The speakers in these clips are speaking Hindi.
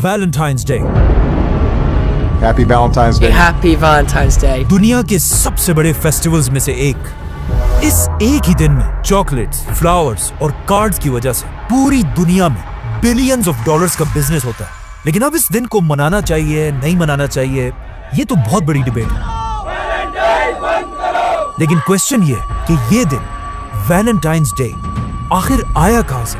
Valentine's day. Happy Valentine's Day. Happy Valentine's Day. दुनिया के सबसे बड़े फेस्टिवल्स में से एक। इस एक ही दिन में चॉकलेट्स, फ्लावर्स और कार्ड्स की वजह से पूरी दुनिया में बिलियंस ऑफ डॉलर्स का बिजनेस होता है। लेकिन अब इस दिन को मनाना चाहिए, नहीं मनाना चाहिए, ये तो बहुत बड़ी डिबेट है। लेकिन क्वेश्चन ये कि ये दिन वैलेंटाइंस डे आखिर आया कहां से,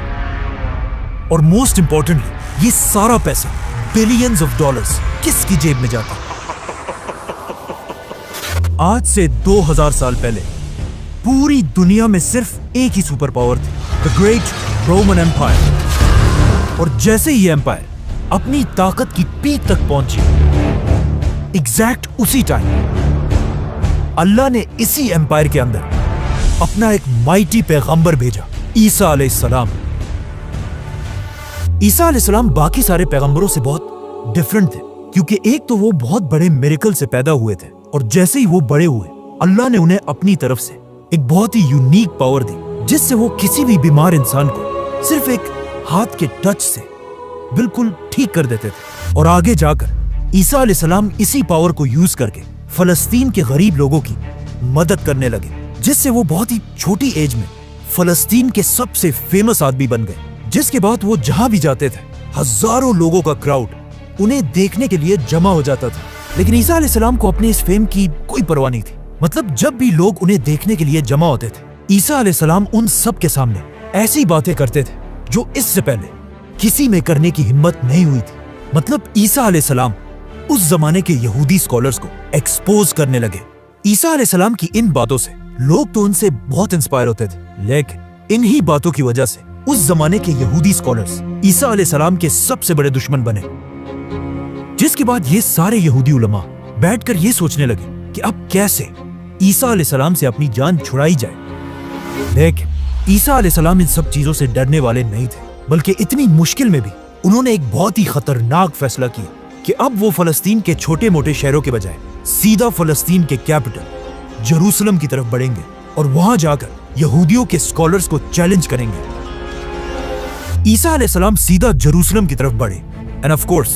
और मोस्ट इंपॉर्टेंटली ये सारा पैसा बिलियंस ऑफ डॉलर्स किसकी जेब में जाता? आज से 2000 साल पहले पूरी दुनिया में सिर्फ एक ही सुपर पावर थी, द ग्रेट रोमन एम्पायर। और जैसे ही एम्पायर अपनी ताकत की पीक तक पहुंची, एग्जैक्ट उसी टाइम अल्लाह ने इसी एम्पायर के अंदर अपना एक माइटी पैगंबर भेजा, ईसा अलैहिस्सलाम। ईसा अलैहिस्सलाम बाकी सारे पैगंबरों से बहुत डिफरेंट थे, क्योंकि एक तो वो बहुत बड़े मिरेकल से पैदा हुए थे, और जैसे ही वो बड़े हुए अल्लाह ने उन्हें अपनी तरफ से एक बहुत ही यूनिक पावर दी, जिससे वो किसी भी बीमार इंसान को सिर्फ एक हाथ के टच से बिल्कुल ठीक कर देते थे। और आगे जाकर ईसा अलैहिस्सलाम इसी पावर को यूज करके फलस्तीन के गरीब लोगों की मदद करने लगे, जिससे वो बहुत ही छोटी एज में फलस्तीन के सबसे फेमस आदमी बन गए। जिसके बाद वो जहां भी जाते थे हजारों लोगों का क्राउड उन्हें देखने के लिए जमा हो जाता था। लेकिन ईसा अलैहिस्सलाम को अपने इस फेम की कोई परवाह नहीं थी। मतलब जब भी लोग उन्हें देखने के लिए जमा होते थे, ईसा अलैहिस्सलाम उन सब के सामने ऐसी बातें करते थे जो इससे पहले किसी में करने की हिम्मत नहीं हुई थी। मतलब ईसा अलैहिस्सलाम उस जमाने के यहूदी स्कॉलर्स को एक्सपोज करने लगे। ईसा अलैहिस्सलाम की इन बातों से लोग तो उनसे बहुत इंस्पायर होते थे, लेकिन इन्हीं बातों की वजह से उस जमाने के यहूदी स्कॉलर्स ईसा अलैहिस्सलाम के सबसे बड़े दुश्मन बने। जिसके बाद ये सारे यहूदी उलमा बैठकर ये सोचने लगे कि अब कैसे ईसा अलैहिस्सलाम से अपनी जान छुड़ाई जाए। लेकिन ईसा अलैहिस्सलाम इन सब चीजों से डरने वाले नहीं थे, बल्कि इतनी मुश्किल में भी उन्होंने एक बहुत ही खतरनाक फैसला किया कि अब वो फलस्तीन के छोटे मोटे शहरों के बजाय सीधा फलस्तीन के कैपिटल जेरूसलम की तरफ बढ़ेंगे और वहां जाकर यहूदियों के स्कॉलर्स को चैलेंज करेंगे। ईसा अलैहिस्सलाम सीधा जेरूसलम की तरफ बढ़े, एंड ऑफ कोर्स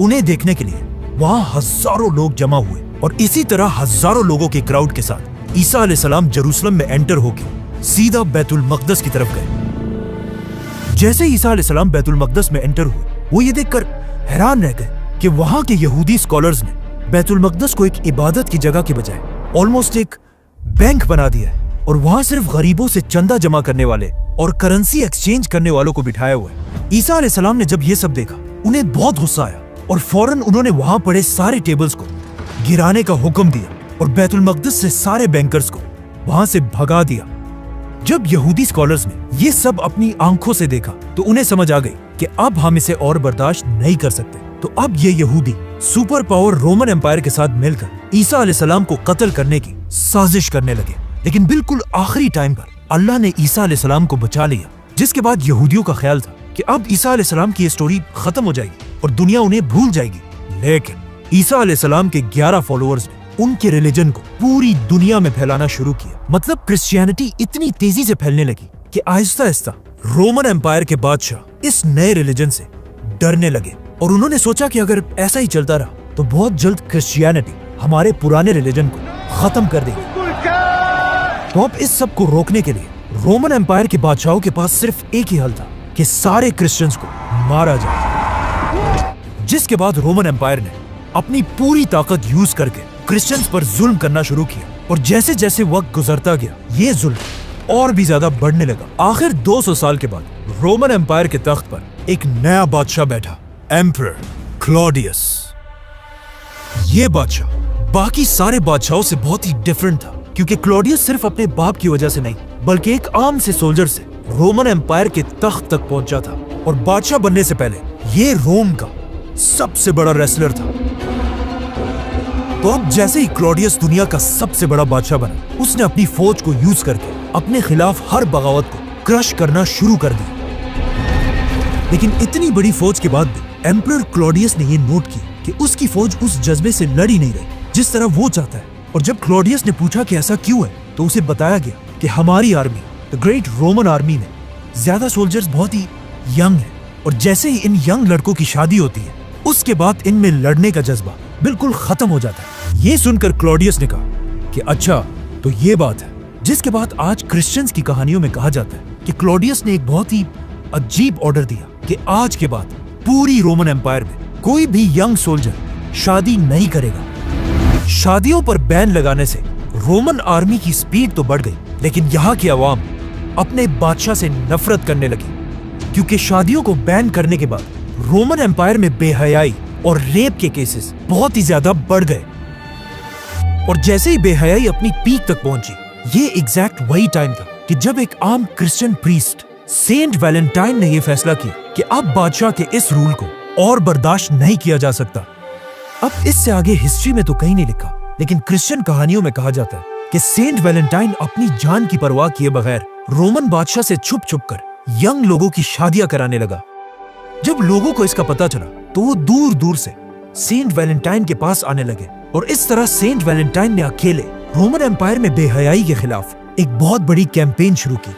उन्हें देखने के लिए वहां हजारों लोग जमा हुए। और इसी तरह हजारों लोगों के क्राउड के साथ ईसा अलैहिस्सलाम जेरूसलम में एंटर होकर सीधा बैतुल मक़दस की तरफ गए। जैसे ईसा अलैहिस्सलाम बैतुल मक़दस में एंटर हुए, वो ये देखकर हैरान रह गए कि वहां के यहूदी स्कॉलर्स ने बैतुल मक़दस को एक इबादत की जगह के बजाय ऑलमोस्ट एक बैंक बना दिया है, और वहां सिर्फ गरीबों से चंदा जमा करने वाले और करेंसी एक्सचेंज करने वालों को बिठाया हुआ है। ईसा अलैहिस्सलाम ने जब ये सब देखा, उन्हें बहुत गुस्सा आया और फौरन उन्होंने वहां पड़े सारे टेबल्स को गिराने का हुक्म दिया और बैतुल मक़दस से सारे बैंकर्स को वहां से भगा दिया। जब यहूदी स्कॉलर्स ने ये सब अपनी आंखों से देखा, तो उन्हें समझ आ गई कि अब हम इसे और बर्दाश्त नहीं कर सकते। तो अब ये यहूदी सुपर पावर रोमन एम्पायर के साथ मिलकर ईसा अलैहिस्सलाम को कत्ल करने की साजिश करने लगे। लेकिन बिल्कुल आखिरी टाइम पर अल्लाह ने ईसा अलैहिस्सलाम को बचा लिया, जिसके बाद यहूदियों का ख्याल था कि अब ईसा अलैहिस्सलाम की स्टोरी खत्म हो जाएगी और दुनिया उन्हें भूल जाएगी। लेकिन ईसा अलैहिस्सलाम के 11 फॉलोअर्स ने उनके रिलीजन को पूरी दुनिया में फैलाना शुरू किया। मतलब क्रिश्चियनिटी इतनी तेजी से फैलने लगी कि आहिस्ता आहिस्ता रोमन एम्पायर के बादशाह इस नए रिलीजन से डरने लगे, और उन्होंने सोचा कि अगर ऐसा ही चलता रहा तो बहुत जल्द क्रिश्चियनिटी हमारे पुराने रिलीजन को खत्म कर देगी। तो अब इस सब को रोकने के लिए रोमन एम्पायर के बादशाहों के पास सिर्फ एक ही हल था कि सारे क्रिश्चियंस को मारा जाए। जिसके बाद रोमन एम्पायर ने अपनी पूरी ताकत यूज करके क्रिश्चियंस पर जुल्म करना शुरू किया, और जैसे जैसे वक्त गुजरता गया ये जुल्म और भी ज्यादा बढ़ने लगा। आखिर 200 साल के बाद रोमन एम्पायर के तख्त पर एक नया बादशाह बैठा, एम्परर क्लॉडियस। ये बादशाह बाकी सारे बादशाहों से बहुत ही डिफरेंट था, क्योंकि क्लॉडियस सिर्फ अपने बाप की वजह से नहीं, बल्कि एक आम से सोल्जर से रोमन एम्पायर के तख्त तक पहुंचा था, और बादशाह बनने से पहले ये रोम का सबसे बड़ा रेसलर था। तो अब जैसे ही क्लॉडियस दुनिया का सबसे बड़ा बादशाह बना, उसने अपनी फौज को यूज करके अपने खिलाफ हर बगावत को क्रश करना शुरू कर दिया। लेकिन इतनी बड़ी फौज के बाद भी एम्परर क्लॉडियस ने यह नोट किया कि उसकी फौज उस जज्बे से लड़ ही नहीं रही जिस तरह वो चाहता है। और जब क्लॉडियस ने पूछा कि ऐसा क्यों है, तो उसे बताया गया कि हमारी army, the great Roman army में ज्यादा सोल्जर्स बहुत ही यंग है, और जैसे ही इन यंग लड़कों की शादी होती है उसके बाद इनमें लड़ने का जज्बा बिल्कुल खत्म हो जाता है। ये सुनकर क्लॉडियस ने कहा कि अच्छा तो ये बात है। जिसके बाद आज क्रिश्चियंस की कहानियों में कहा जाता है कि क्लॉडियस ने एक बहुत ही अजीब ऑर्डर दिया कि आज के बाद पूरी रोमन एम्पायर में कोई भी यंग सोल्जर शादी नहीं करेगा। शादियों पर बैन लगाने से रोमन आर्मी की स्पीड तो बढ़ गई, लेकिन यहाँ की आवाम अपने बादशाह से नफरत करने लगी, क्योंकि शादियों को बैन करने के बाद रोमन एम्पायर में बेहयाई और रेप के केसेस बहुत ही ज्यादा बढ़ गए। और जैसे ही बेहयाई अपनी पीक तक पहुंची, ये एग्जैक्ट वही टाइम था कि जब एक आम क्रिश्चियन प्रीस्ट सेंट वैलेंटाइन ने यह फैसला किया कि अब बादशाह के इस रूल को और बर्दाश्त नहीं किया जा सकता। अब इससे आगे हिस्ट्री में तो कहीं नहीं लिखा, लेकिन क्रिश्चियन कहानियों में कहा जाता है कि सेंट वैलेंटाइन अपनी जान की परवाह किए बगैर रोमन बादशाह से छुप छुप कर यंग लोगों की शादियां कराने लगा। जब लोगों को इसका पता चला तो वो दूर दूर से सेंट वैलेंटाइन के पास आने लगे, और इस तरह सेंट वैलेंटाइन ने अकेले रोमन एम्पायर में बेहयाई के खिलाफ एक बहुत बड़ी कैंपेन शुरू की।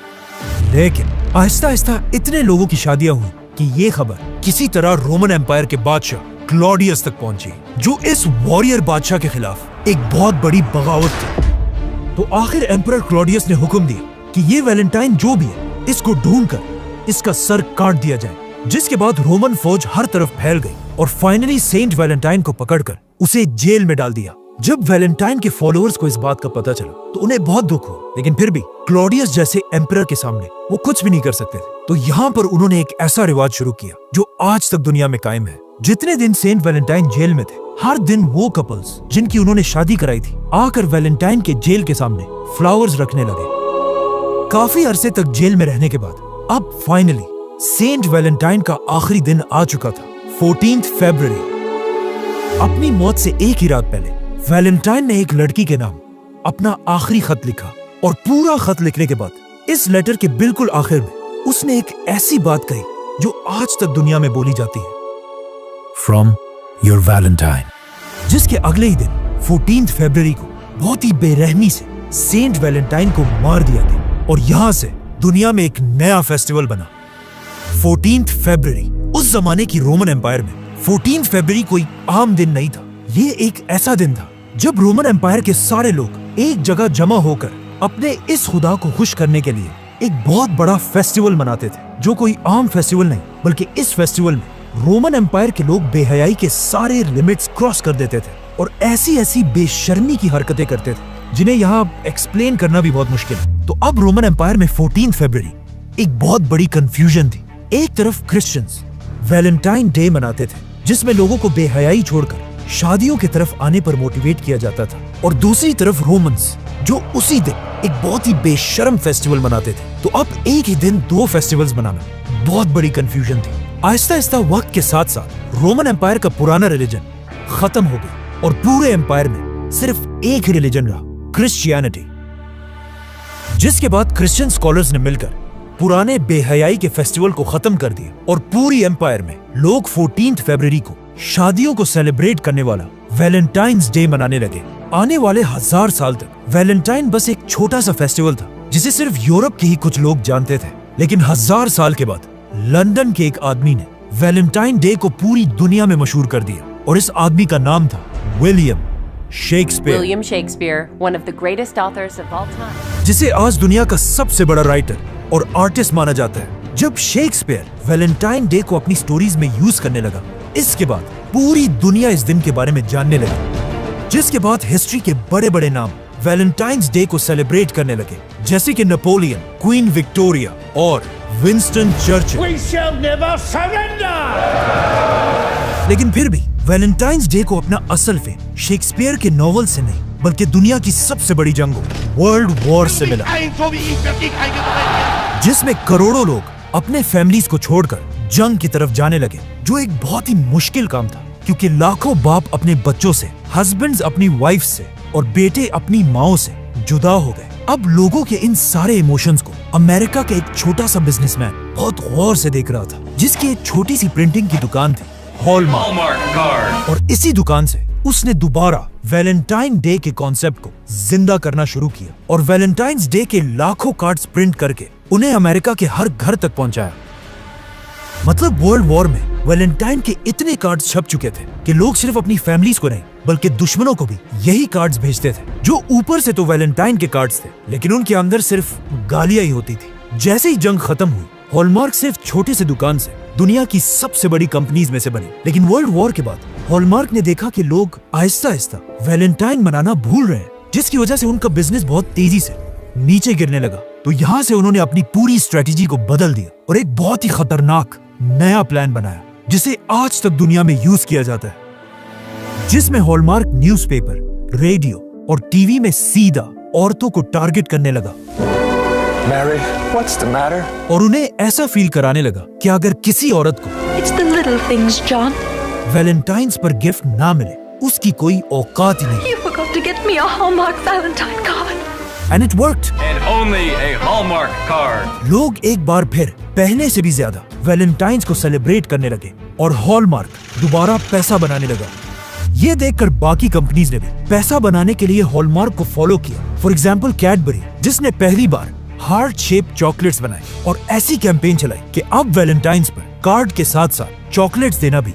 लेकिन आहिस्ता आहिस्ता इतने लोगों की शादियां हुई कि ये खबर किसी तरह रोमन एम्पायर के बादशाह क्लॉडियस तक पहुंची, जो इस वॉरियर बादशाह के खिलाफ एक बहुत बड़ी बगावत थी। तो आखिर एम्परर क्लॉडियस ने हुक्म दिया कि ये वैलेंटाइन जो भी है, इसको ढूंढकर इसका सर काट दिया जाए। जिसके बाद रोमन फौज हर तरफ फैल गई और फाइनली सेंट वैलेंटाइन को पकड़कर उसे जेल में डाल दिया। जब वैलेंटाइन के फॉलोअर्स को इस बात का पता चला तो उन्हें बहुत दुख हुआ, लेकिन फिर भी क्लॉडियस जैसे एम्परर के सामने वो कुछ भी नहीं कर सकते थे। तो यहाँ पर उन्होंने एक ऐसा रिवाज शुरू किया जो आज तक दुनिया में कायम है। जितने दिन सेंट वैलेंटाइन जेल में थे, हर दिन वो कपल्स जिनकी उन्होंने शादी कराई थी आकर वैलेंटाइन के जेल के सामने फ्लावर्स रखने लगे। काफी अरसे तक जेल में रहने के बाद अब फाइनली सेंट वैलेंटाइन का आखिरी दिन आ चुका था, 14 फरवरी। अपनी मौत से एक ही रात पहले वैलेंटाइन ने एक लड़की के नाम अपना आखिरी खत लिखा, और पूरा खत लिखने के बाद इस लेटर के बिल्कुल आखिर में उसने एक ऐसी बात कही जो आज तक दुनिया में बोली जाती है, फ्रॉम योर वैलेंटाइन। जिसके अगले ही दिन 14 फरवरी को बहुत ही बेरहमी से सेंट वैलेंटाइन को मार दिया गया, और यहां से दुनिया में एक नया फेस्टिवल बना। 14 फरवरी उस जमाने की रोमन एम्पायर में 14 फरवरी कोई आम दिन नहीं था। ये एक ऐसा दिन था जब रोमन एम्पायर के सारे लोग एक जगह जमा होकर अपने इस खुदा को खुश करने के लिए एक बहुत बड़ा फेस्टिवल मनाते थे, जो कोई आम फेस्टिवल नहीं, बल्कि इस फेस्टिवल में रोमन एम्पायर के लोग बेहयाई के सारे लिमिट्स क्रॉस कर देते थे और ऐसी ऐसी बेशर्मी की हरकतें करते थे जिन्हें यहाँ एक्सप्लेन करना भी बहुत मुश्किल है। तो अब रोमन एम्पायर में 14 फरवरी एक बहुत बड़ी कंफ्यूजन थी। एक तरफ क्रिश्चियंस वैलेंटाइन डे मनाते थे, जिसमें लोगों को बेहयाई छोड़कर शादियों की तरफ आने पर मोटिवेट किया जाता था, और दूसरी तरफ रोमन्स जो उसी दिन एक बहुत ही बेशर्म फेस्टिवल मनाते थे। तो अब एक ही दिन दो फेस्टिवल्स मनाना बहुत बड़ी कंफ्यूजन थी। आहिस्ता आहिस्ता वक्त के साथ साथ रोमन एम्पायर का पुराना रिलीजन खत्म हो गया और पूरे एम्पायर में सिर्फ एक ही रिलीजन रहा, क्रिश्चियनिटी। जिसके बाद क्रिश्चियन स्कॉलर्स ने मिलकर पुराने बेहयाई के फेस्टिवल को खत्म कर दिया और पूरी एम्पायर में लोग 14 फरवरी को शादियों को सेलिब्रेट करने वाला वैलेंटाइन्स डे मनाने लगे। आने वाले 1000 साल तक वैलेंटाइन बस एक छोटा सा फेस्टिवल था जिसे सिर्फ यूरोप के ही कुछ लोग जानते थे, लेकिन 1000 साल के बाद लंदन के एक आदमी ने वैलेंटाइन डे को पूरी दुनिया में मशहूर कर दिया, और इस आदमी का नाम था William Shakespeare. William Shakespeare, one of the greatest authors of all time. जिसे आज दुनिया का सबसे बड़ा राइटर और आर्टिस्ट माना जाता है। जब शेक्सपियर वैलेंटाइन डे को अपनी स्टोरीज में यूज करने लगा, इसके बाद पूरी दुनिया इस दिन के बारे में जानने लगी, जिसके बाद हिस्ट्री के बड़े बड़े नाम वैलेंटाइन्स डे को सेलिब्रेट करने लगे, जैसे कि नेपोलियन, क्वीन विक्टोरिया और Winston Churchill. We shall never surrender! लेकिन फिर भी वैलेंटाइन्स डे को अपना असल फेम शेक्सपियर के नॉवल से नहीं, बल्कि दुनिया की सबसे बड़ी जंगों वर्ल्ड वॉर से मिला, जिसमें करोड़ों लोग अपने फैमिलीज को छोड़कर जंग की तरफ जाने लगे, जो एक बहुत ही मुश्किल काम था, क्योंकि लाखों बाप अपने बच्चों से, हस्बैंड्स अपनी वाइफ से और बेटे अपनी माओ से जुदा हो गए। अब लोगों के इन सारे इमोशंस को अमेरिका का एक छोटा सा बिजनेसमैन बहुत गौर से देख रहा था, जिसकी एक छोटी सी प्रिंटिंग की दुकान थी, हॉलमार्क, और इसी दुकान से उसने दोबारा वैलेंटाइन डे के कॉन्सेप्ट को जिंदा करना शुरू किया और वैलेंटाइन्स डे के लाखों कार्ड्स प्रिंट करके उन्हें अमेरिका के हर घर तक पहुंचाया। मतलब वर्ल्ड वॉर में वैलेंटाइन के इतने कार्ड्स छप चुके थे कि लोग सिर्फ अपनी फैमिलीज को नहीं बल्कि दुश्मनों को भी यही कार्ड्स भेजते थे, जो ऊपर से तो वैलेंटाइन के कार्ड्स थे लेकिन उनके अंदर सिर्फ गालियां ही होती थी। जैसे ही जंग खत्म हुई, हॉलमार्क सिर्फ छोटे से दुकान से दुनिया की सबसे बड़ी कंपनीज में से बनी। लेकिन वर्ल्ड वॉर के बाद हॉलमार्क ने देखा कि लोग आहिस्ता आहिस्ता वैलेंटाइन मनाना भूल रहे हैं, जिसकी वजह से उनका बिजनेस बहुत तेजी से नीचे गिरने लगा। तो यहाँ से उन्होंने अपनी पूरी स्ट्रेटेजी को बदल दिया और एक बहुत ही खतरनाक नया प्लान बनाया जिसे आज तक दुनिया में यूज किया जाता है, जिसमें हॉलमार्क न्यूज़पेपर, रेडियो और टीवी में सीधा औरतों को टारगेट करने लगा। Mary, what's the matter? और उन्हें ऐसा फील कराने लगा कि अगर किसी औरत को It's the little things, John. Valentine's पर गिफ्ट ना मिले, उसकी कोई औकात ही नहीं। You forgot to get me a Hallmark Valentine card. And it worked. And only a Hallmark card. लोग एक बार फिर पहले से भी ज्यादा वैलेंटाइन्स को सेलिब्रेट करने लगे और हॉलमार्क दोबारा पैसा बनाने लगा। ये देखकर बाकी कंपनीज ने भी पैसा बनाने के लिए हॉलमार्क को फॉलो किया। फॉर एग्जाम्पल कैडबरी, जिसने पहली बार हार्ट शेप चॉकलेट्स बनाए और ऐसी कैंपेन चलाई कि अब वैलेंटाइन्स पर कार्ड के साथ साथ चॉकलेट्स देना भी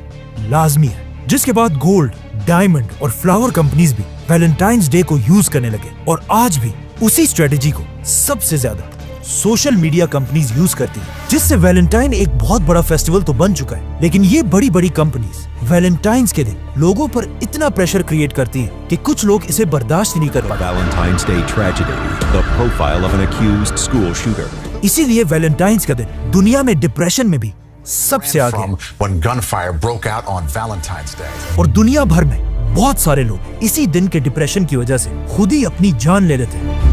लाजमी है। जिसके बाद गोल्ड, डायमंड और फ्लावर कंपनीज भी वैलेंटाइन्स डे को यूज करने लगे और आज भी उसी स्ट्रेटेजी को सबसे ज्यादा सोशल मीडिया कंपनीज यूज करती हैं, जिससे वैलेंटाइन एक बहुत बड़ा फेस्टिवल तो बन चुका है। लेकिन ये बड़ी बड़ी कंपनीज वैलेंटाइन्स के दिन लोगों पर इतना प्रेशर क्रिएट करती हैं कि कुछ लोग इसे बर्दाश्त नहीं कर पाते। Valentine's Day tragedy, the profile of an accused school shooter. इसीलिए वैलेंटाइन्स का दिन दुनिया में डिप्रेशन में भी सबसे आगे है। From when gunfire broke out on Valentine's Day. और दुनिया भर में बहुत सारे लोग इसी दिन के डिप्रेशन की वजह से खुद ही अपनी जान ले लेते हैं।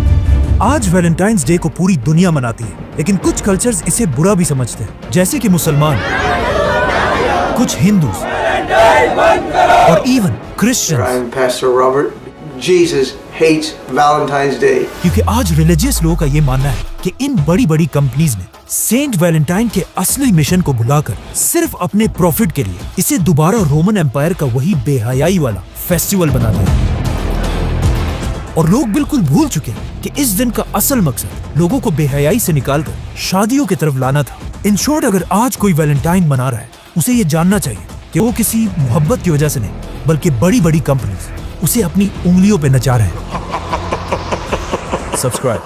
आज वैलेंटाइन्स डे को पूरी दुनिया मनाती है, लेकिन कुछ कल्चर्स इसे बुरा भी समझते हैं, जैसे कि मुसलमान, कुछ हिंदू और even Christians. I'm Pastor Robert. Jesus hates Valentine's Day. क्योंकि आज रिलीजियस लोगों का ये मानना है कि इन बड़ी बड़ी कंपनीज ने सेंट वैलेंटाइन के असली मिशन को भुलाकर सिर्फ अपने प्रॉफिट के लिए इसे दोबारा रोमन एम्पायर का वही बेहयाई वाला फेस्टिवल बना दिया। और लोग बिल्कुल भूल चुके हैं कि इस दिन का असल मकसद लोगों को बेहयाई से निकालकर शादियों की तरफ लाना था। इन शॉर्ट, अगर आज कोई वैलेंटाइन मना रहा है, उसे ये जानना चाहिए कि वो किसी मोहब्बत की वजह से नहीं, बल्कि बड़ी बड़ी कंपनीज उसे अपनी उंगलियों पे नचा रहे हैं। सब्सक्राइब।